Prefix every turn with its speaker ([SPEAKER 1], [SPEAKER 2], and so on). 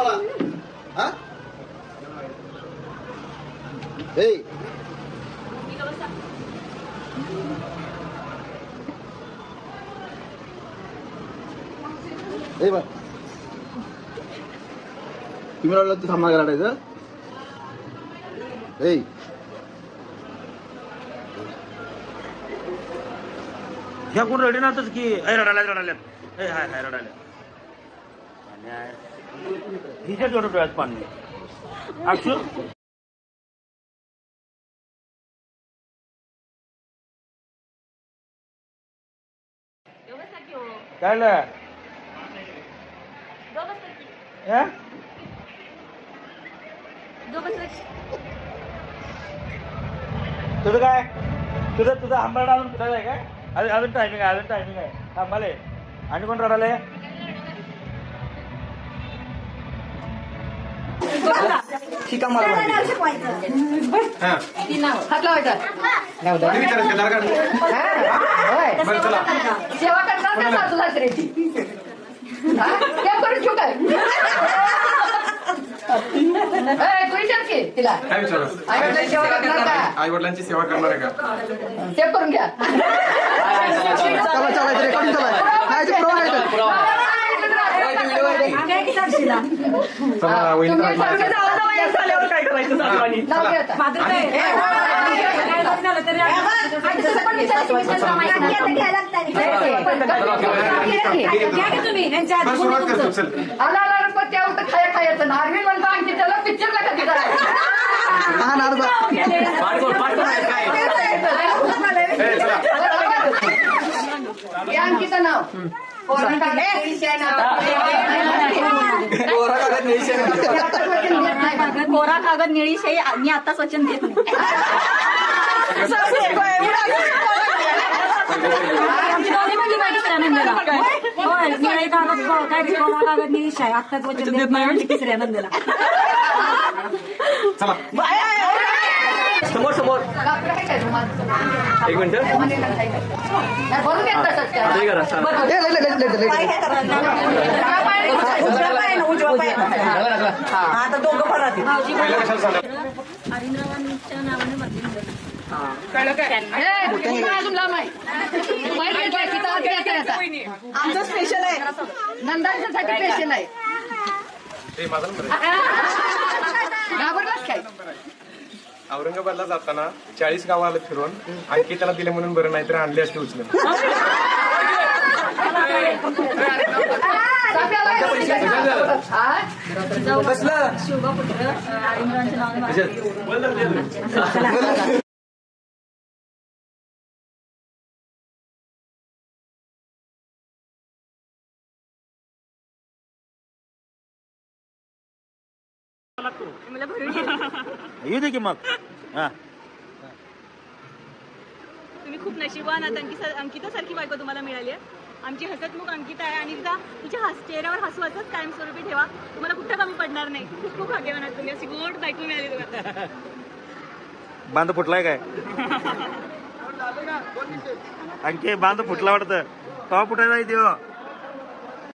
[SPEAKER 1] मला हा तुम्ही रडला तू थांबणार रडायचं
[SPEAKER 2] ह्या कोण रडीनातच की रडाल्यात हाय हाय रडाल्यात हिच्या डोळ्यात पाणी अक्षु काय तुझं काय तुझं आंबा आणून फिरायचं आहे काय अजून टायमिंग आहे थांबाले आणि कोण रडाले
[SPEAKER 3] शिका मला हात लावायचा सेवा करणार का सासू सासऱ्याची करून ठेवू काय तिला
[SPEAKER 4] आई वडिलांची सेवा करणार आहे का
[SPEAKER 3] सेव करून घ्या त्यावर खायचं नारवी म्हणतो आणखी त्याला पिक्चरला कधी अंकिता नाव
[SPEAKER 5] कोरा कागद निळी शाई मी आताच वचन देत नाही निळे कागद काय कोरा कागद निळी शाई आताच वचन देत नाही तिसऱ्या नंदेला
[SPEAKER 4] समोर समोर एक मिनिट
[SPEAKER 3] आता दोघं पण राहतील
[SPEAKER 5] हरिंद्रवांच्या नावाने बदलून
[SPEAKER 3] आमचं स्पेशल आहे नंदांच्यासाठी स्पेशल आहे घाबरलाच काय
[SPEAKER 4] औरंगाबादला जाताना 40 गाव आलं फिरून आणखी त्याला दिले म्हणून बरं नाही तर आणले असते उचलून
[SPEAKER 5] शिवबापुत्र हरिंद्रवांच्या नावाने
[SPEAKER 2] येऊ दे की मग हा
[SPEAKER 6] तुम्ही खूप नशिबवान आहात अंकिता सारखी बायको तुम्हाला मिळाली आहे आमची हसतमुख अंकिता आहे आणि तिच्या चेहऱ्यावर हसू हसत कायमस्वरूपी ठेवा तुम्हाला कुठं कमी पडणार नाही खूप खूप भाग्यवान आहात तुम्ही अशी गोड बायको मिळाली तुम्हाला
[SPEAKER 2] बांध फुटलाय काय आणखी बांध फुटला वाटतं कवा फुटायला